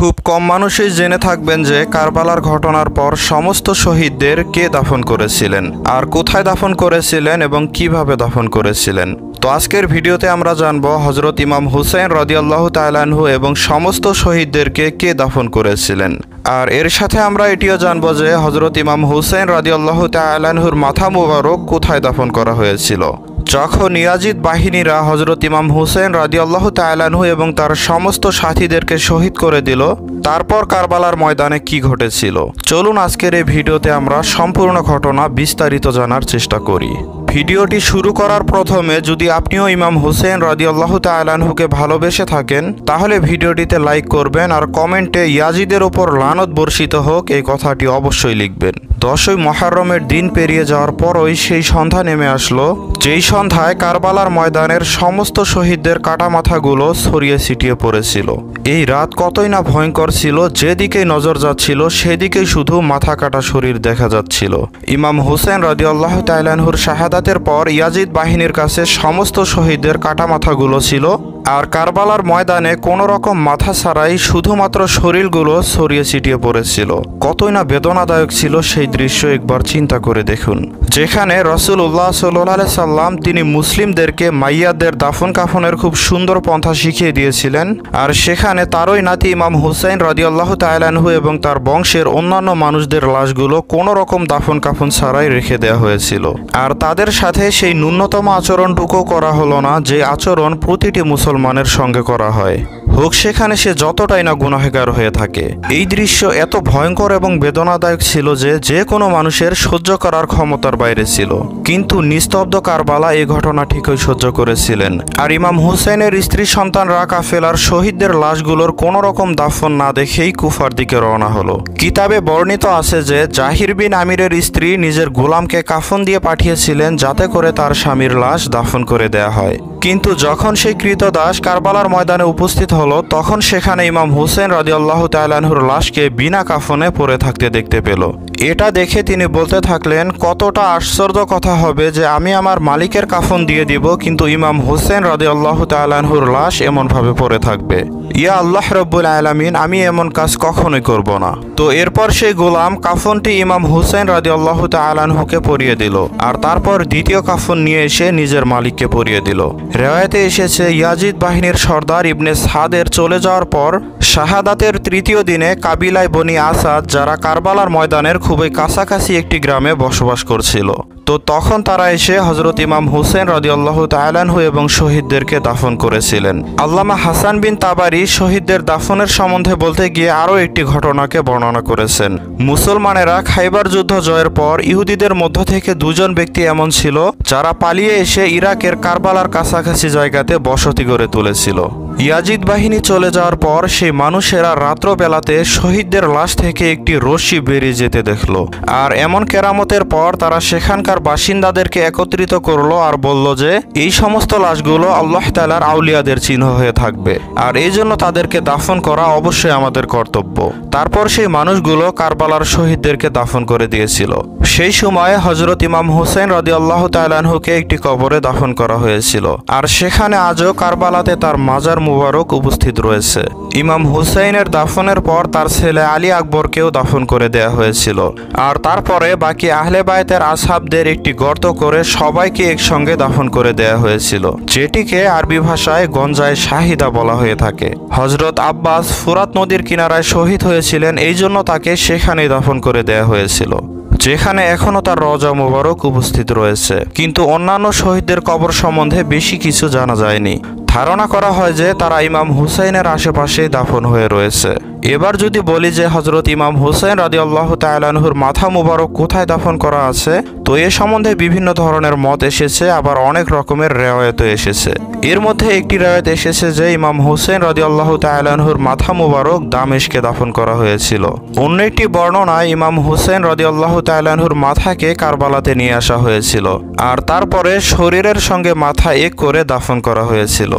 খুব কম মানুষই জেনে থাকবেন যে কারবালার ঘটনার পর সমস্ত শহীদদের কে দাফন করেছিলেন আর কোথায় দাফন করেছিলেন এবং কিভাবে দাফন করেছিলেন। তো আজকের ভিডিওতে আমরা জানব হযরত ইমাম হুসাইন রাদিয়াল্লাহু তাআলা আনহু এবং সমস্ত শহীদদেরকে কে দাফন করেছিলেন। আর এর সাথে আমরা এটিও জানব যে হযরত ইমাম হুসাইন রাদিয়াল্লাহু তাআলা আনহুর মাথা মুবারক কোথায় দাফন করা হয়েছিল। যখন ইয়াজিদ বাহিনীরা হযরত ইমাম হুসাইন রাদিয়াল্লাহু তাআলা আনহু এবং তার সমস্ত সাথীদেরকে শহীদ করে দিল, তারপর কারবালার ময়দানে কি ঘটেছিল, চলুন আজকের এই ভিডিওতে আমরা সম্পূর্ণ ঘটনা বিস্তারিত জানার চেষ্টা করি। ভিডিওটি শুরু করার প্রথমে যদি আপনিও ইমাম হুসাইন রাদিয়াল্লাহু তাআলা আনহুকে ভালোবেসে থাকেন তাহলে ভিডিওটিতে লাইক করবেন আর কমেন্টে ইয়াজিদের উপর লানত বর্ষিত হোক এই কথাটি অবশ্যই লিখবেন। 10ই মুহররমের দিন পেরিয়ে যাওয়ার পরই সেই সন্ধ্যা নেমে আসলো, যেই সন্ধ্যায় কারবালার ময়দানের সমস্ত শহীদদের কাটা মাথাগুলো ছড়িয়ে ছিটিয়ে পড়েছিল। এই রাত কতই না ভয়ঙ্কর ছিল, যেদিকেই নজর যাচ্ছিল সেদিকেই শুধু মাথা কাটা শরীর দেখা যাচ্ছিল। ইমাম হুসাইন রাদিয়াল্লাহু তাআলা আনহুর শাহাদাতের পর ইয়াজিদ বাহিনীর কাছে সমস্ত শহীদদের কাটা মাথাগুলো ছিল, আর কারবালার ময়দানে কোনো রকম মাথা ছাড়াই শুধুমাত্র শরীরগুলো ছড়িয়ে ছিটিয়ে পড়েছিল। কতই না বেদনাদায়ক ছিল সেই দৃশ্য, একবার চিন্তা করে দেখুন। যেখানে রাসূলুল্লাহ সাল্লাল্লাহু আলাইহি সাল্লাম তিনি মুসলিমদেরকে মাইয়াদের দাফন কাফনের খুব সুন্দর পন্থা শিখিয়ে দিয়েছিলেন, আর সেখানে তারই নাতি ইমাম হুসাইন রাদিয়াল্লাহু তাআলা আনহু এবং তার বংশের অন্যান্য মানুষদের লাশগুলো কোনো রকম দাফন কাফন ছাড়াই রেখে দেওয়া হয়েছিল। আর তাদের সাথে সেই ন্যূনতম আচরণটুকু করা হলো না যে আচরণ প্রতিটি মুসলমানের সঙ্গে করা হয়, হোক সেখানে সে যতটাই না গুনাহগার হয়ে থাকে। এই দৃশ্য এত ভয়ঙ্কর এবং বেদনাদায়ক ছিল যে যে কোনো মানুষের সহ্য করার ক্ষমতার বাইরে ছিল, কিন্তু নিস্তব্ধ কারবালা এই ঘটনা ঠিকই সহ্য করেছিলেন। আর ইমাম হুসাইনের স্ত্রী সন্তানরা কাফেলার শহীদদের লাশগুলোর কোনো রকম দাফন না দেখেই কুফার দিকে রওনা হলো। কিতাবে বর্ণিত আছে যে জাহির বিন আমিরের স্ত্রী নিজের গোলামকে কাফন দিয়ে পাঠিয়েছিলেন যাতে করে তার স্বামীর লাশ দাফন করে দেয়া হয়, কিন্তু যখন সেই কৃতদাস কারবালার ময়দানে উপস্থিত হলো তখন সেখানে ইমাম হুসাইন রাদিয়াল্লাহু তাআলা আনহুর লাশকে বিনা কাফনে পড়ে থাকতে দেখতে পেল। এটা দেখে তিনি বলতে থাকলেন, কতটা আশ্চর্য কথা হবে যে আমি আমার মালিকের কাফন দিয়ে দিব কিন্তু ইমাম হুসাইন রাদিয়াল্লাহু তাআলা আনহুর লাশ এমনভাবে পড়ে থাকবে। ইয়া আল্লাহ রাব্বুল আলামিন, আমি এমন কাজ কখনোই করব না। তো এরপর সেই গোলাম কাফনটি ইমাম হুসাইন রাদিয়াল্লাহু তাআলা আনহুকে পরিয়ে দিল, আর তারপর দ্বিতীয় কাফন নিয়ে এসে নিজের মালিককে পরিয়ে দিল। রিওয়ায়াতে এসেছে ইয়াজিদ বাহিনীর সর্দার ইবনে সাদের চলে যাওয়ার পর শাহাদাতের তৃতীয় দিনে কাবিলায় বনি আসাদ, যারা কারবালার ময়দানের খুবই কাছাকাছি একটি গ্রামে বসবাস করছিল, তো তখন তারা এসে হযরত ইমাম হুসাইন রাদিয়াল্লাহু তাআলা আনহু এবং শহীদদেরকে দাফন করেছিলেন। আল্লামা হাসান বিন তাবারি শহীদদের দাফনের সম্বন্ধে বলতে গিয়ে আরও একটি ঘটনাকে বর্ণনা করেছেন। মুসলমানেরা খাইবার যুদ্ধ জয়ের পর ইহুদিদের মধ্য থেকে দুজন ব্যক্তি এমন ছিল যারা পালিয়ে এসে ইরাকের কারবালার কাছাকাছি জায়গাতে বসতি গড়ে তুলেছিল। ইয়াজিদ বাহিনী চলে যাওয়ার পর সেই মানুষেরা রাত্রবেলাতে শহীদদের লাশ থেকে একটি রশ্মি বেরিয়ে যেতে দেখলো, আর এমন কেরামতের পর তারা সেখানকার বাসিন্দাদেরকে একত্রিত করলো আর বলল যে এই সমস্ত লাশগুলো আল্লাহ তাআলার আউলিয়াদের চিহ্ন হয়ে থাকবে, আর এই জন্য তাদেরকে দাফন করা অবশ্যই আমাদের কর্তব্য। তারপর সেই মানুষগুলো কারবালার শহীদদেরকে দাফন করে দিয়েছিল। সেই সময় হযরত ইমাম হুসাইন রাদিয়াল্লাহু তাআলা আনহুকে একটি কবরে দাফন করা হয়েছিল, আর সেখানে আজও কারবালাতে তার মাজার মুবারক উপস্থিত রয়েছে। ইমাম হুসাইনের দাফনের পর তার ছেলে আলী আকবরকেও দাফন করে দেয়া হয়েছিল, আর তারপরে বাকি আহলে বায়তের আসহাবদের একটি গর্ত করে সবাইকে একসঙ্গে দাফন করে দেয়া হয়েছিল, যেটিকে আরবি ভাষায় গঞ্জায় শাহিদা বলা হয়ে থাকে। হযরত আব্বাস ফুরাত নদীর কিনারায় শহীদ হয়েছিলেন, এই জন্য তাকে সেখানেই দাফন করে দেয়া হয়েছিল, যেখানে এখনও তার রওজা মুবারক উপস্থিত রয়েছে। কিন্তু অন্যান্য শহীদদের কবর সম্বন্ধে বেশি কিছু জানা যায়নি। ধারণা করা হয় যে তারা ইমাম হুসাইনের আশেপাশেই দাফন হয়ে রয়েছে। এবার যদি বলি যে হযরত ইমাম হুসাইন রাদিয়াল্লাহু তাআলা আনহুর মাথা মুবারক কোথায় দাফন করা আছে, তো এ সম্বন্ধে বিভিন্ন ধরনের মত এসেছে, আবার অনেক রকমের রিওয়ায়াতও এসেছে। এর মধ্যে একটি রিওয়ায়াত এসেছে যে ইমাম হুসাইন রাদিয়াল্লাহু তাআলা আনহুর মাথা মুবারক দামেস্কে দাফন করা হয়েছিল। অন্য একটি বর্ণনায় ইমাম হুসাইন রাদিয়াল্লাহু তাআলা আনহুর মাথাকে কারবালাতে নিয়ে আসা হয়েছিল, আর তারপরে শরীরের সঙ্গে মাথা এক করে দাফন করা হয়েছিল।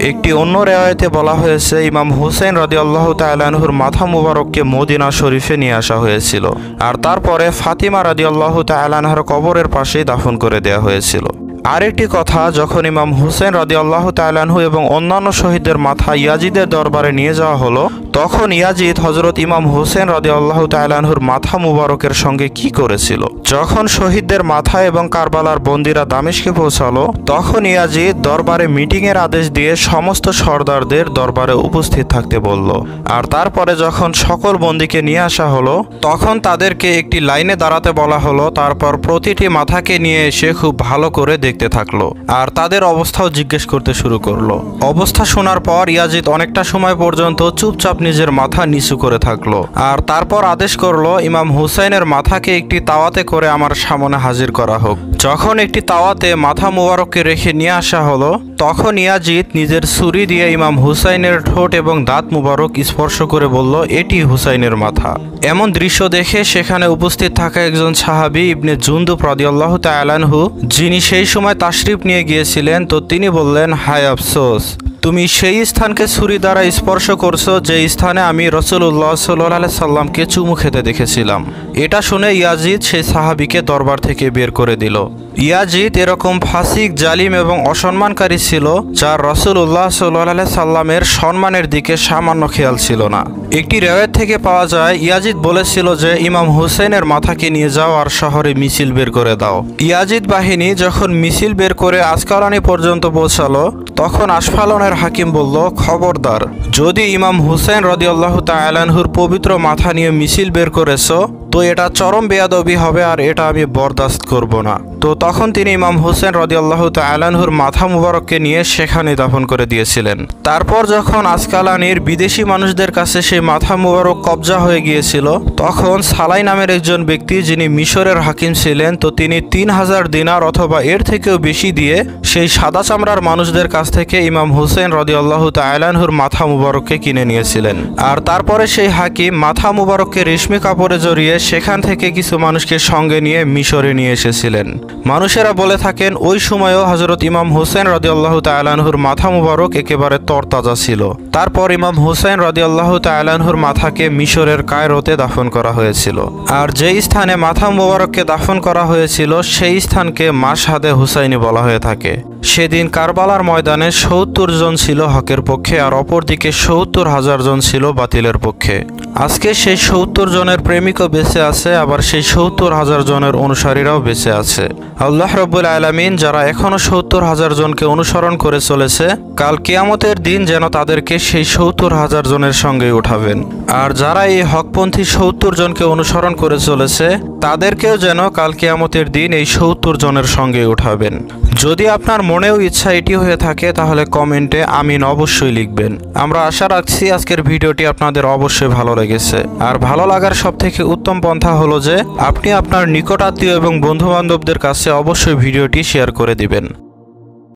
একটি অন্য রিওয়ায়াতে বলা হয়েছে ইমাম হুসাইন রাদিয়াল্লাহু তাআলা আনহুর মাথা মুবারককে মদিনা শরীফে নিয়ে আসা হয়েছিল, আর তারপরে ফাতিমা রাদিয়াল্লাহু তাআলা আনহার কবরের পাশেই দাফন করে দেয়া হয়েছিল। আরেকটি কথা, যখন ইমাম হুসেন রাদিয়াল্লাহু তাআলা আনহু এবং অন্যান্য শহীদদের মাথা ইয়াজিদের দরবারে নিয়ে যাওয়া হলো, তখন ইয়াজিদ হযরত ইমাম হুসেন রাদিয়াল্লাহু তাআলা আনহুর মাথা মুবারকের সঙ্গে কি করেছিল? যখন শহীদদের মাথা এবং কারবালার বন্দীরা দামেস্কে পৌঁছালো, তখন ইয়াজিদ দরবারে মিটিংয়ের আদেশ দিয়ে সমস্ত সর্দারদের দরবারে উপস্থিত থাকতে বলল। আর তারপরে যখন সকল বন্দীকে নিয়ে আসা হলো, তখন তাদেরকে একটি লাইনে দাঁড়াতে বলা হলো। তারপর প্রতিটি মাথাকে নিয়ে এসে খুব ভালো করে দেখতে থাকলো আর তাদের অবস্থাও জিজ্ঞেস করতে শুরু করলো। অবস্থা শোনার পর ইয়াজিদ অনেকটা সময় পর্যন্ত চুপচাপ নিজের মাথা নিচু করে থাকলো আর তারপর আদেশ করলো, ইমাম হুসাইনের মাথাকে একটি তাওয়াতে করে আমার সামনে হাজির করা হোক। যখন একটি তাওয়াতে মাথা মুবারককে রেখে নিয়ে আসা হলো, তখন ইয়াজিদ নিজের ছুরি দিয়ে ইমাম হুসাইনের ঠোঁট এবং দাঁত মুবারক স্পর্শ করে বলল, এটি হুসাইনের মাথা। এমন দৃশ্য দেখে সেখানে উপস্থিত থাকা একজন সাহাবী ইবনে জুনদুব রাদিয়াল্লাহু তাআলা আনহু, যিনি সেই সময় তাশরিফ নিয়ে গিয়েছিলেন, তো তিনি বললেন, হায় আফসোস, তুমি সেই স্থানকে ছুরি দ্বারা স্পর্শ করছো যে স্থানে আমি রাসূলুল্লাহ সাল্লাল্লাহু আলাইহি সাল্লামকে চুমু খেতে দেখেছিলাম। এটা শুনে ইয়াজিদ সেই সাহাবীকে দরবার থেকে বের করে দিল। ইয়াজিদ এরকম ফাসিক, জালিম এবং অসম্মানকারী ছিল, যার রাসূলুল্লাহ সাল্লাল্লাহু আলাইহি সাল্লামের সম্মানের দিকে সামান্য খেয়াল ছিল না। একটি রিওয়ায়াত থেকে পাওয়া যায়, ইয়াজিদ বলেছিল যে ইমাম হুসেনের মাথাকে নিয়ে যাও আর শহরে মিছিল বের করে দাও। ইয়াজিদ বাহিনী যখন মিছিল বের করে আসকালানি পর্যন্ত পৌঁছালো, তখন আশফালনের হাকিম বলল, খবরদার, যদি ইমাম হুসেন রাদিয়াল্লাহু তাআলা আনহুর পবিত্র মাথা নিয়ে মিছিল বের করেছো, তো এটা চরম বেয়াদবি হবে আর এটা আমি বরদাস্ত করব না। তো তখন তিনি ইমাম হুসেন রাদিয়াল্লাহু তাআলা আনহুর মাথা মুবারককে নিয়ে সেখানে দাফন করে দিয়েছিলেন। তারপর যখন আসকালানির বিদেশি মানুষদের কাছে সেই মাথা মুবারক কবজা হয়ে গিয়েছিল, তখন সালাই নামের একজন ব্যক্তি, যিনি মিশরের হাকিম ছিলেন, তো তিনি 3000 দিনার অথবা এর থেকেও বেশি দিয়ে সেই সাদা চামড়ার মানুষদের কাছ থেকে ইমাম হুসেন রাদিয়াল্লাহু তাআলা আনহুর মাথা মুবারককে কিনে নিয়েছিলেন। আর তারপরে সেই হাকিম মাথা মুবারককে রেশমি কাপড়ে জড়িয়ে সেখান থেকে কিছু মানুষকে সঙ্গে নিয়ে মিশরে নিয়ে এসেছিলেন। মানুষেরা বলে থাকেন, ওই সময়ও হযরত ইমাম হুসেন রাদিয়াল্লাহু তাআলা আনহুর মাথা মুবারক একেবারে তরতাজা ছিল। তারপর ইমাম হুসেন রাদিয়াল্লাহু তাআলা আনহুর মাথাকে মিশরের কায়রোতে দাফন করা হয়েছিল। আর যেই স্থানে মাথা মুবারককে দাফন করা হয়েছিল, সেই স্থানকে মাশহাদে হুসাইনি বলা হয়ে থাকে। সেদিন কারবালার ময়দানে 70 জন ছিল হকের পক্ষে আর অপরদিকে 70,000 জন ছিল বাতিলের পক্ষে। আজকে সেই 70 জনের প্রেমিকও বেঁচে আছে, আবার সেই 70,000 জনের অনুসারীরাও বেঁচে আছে। আল্লাহ রাব্বুল আলামিন যারা এখনো 70,000 জনকে অনুসরণ করে চলেছে, কাল কিয়ামতের দিন যেন তাদেরকে সেই 70,000 জনের সঙ্গে উঠাবেন। আর যারা এই হকপন্থী 70 জনকে অনুসরণ করে চলেছে, তাদেরকেও যেন কাল কিয়ামতের দিন এই 70 জনের সঙ্গে উঠাবেন। যদি আপনার মনেও ইচ্ছা এটি হয়ে থাকে, তাহলে কমেন্টে আমিন অবশ্যই লিখবেন। আমরা আশা রাখছি আজকের ভিডিওটি আপনাদের অবশ্যই ভালো লেগেছে। আর ভালো লাগার সবথেকে উত্তম পন্থা হলো যে আপনি আপনার নিকটাত্মীয় এবং বন্ধু বান্ধবদের কাছে অবশ্যই ভিডিওটি শেয়ার করে দিবেন।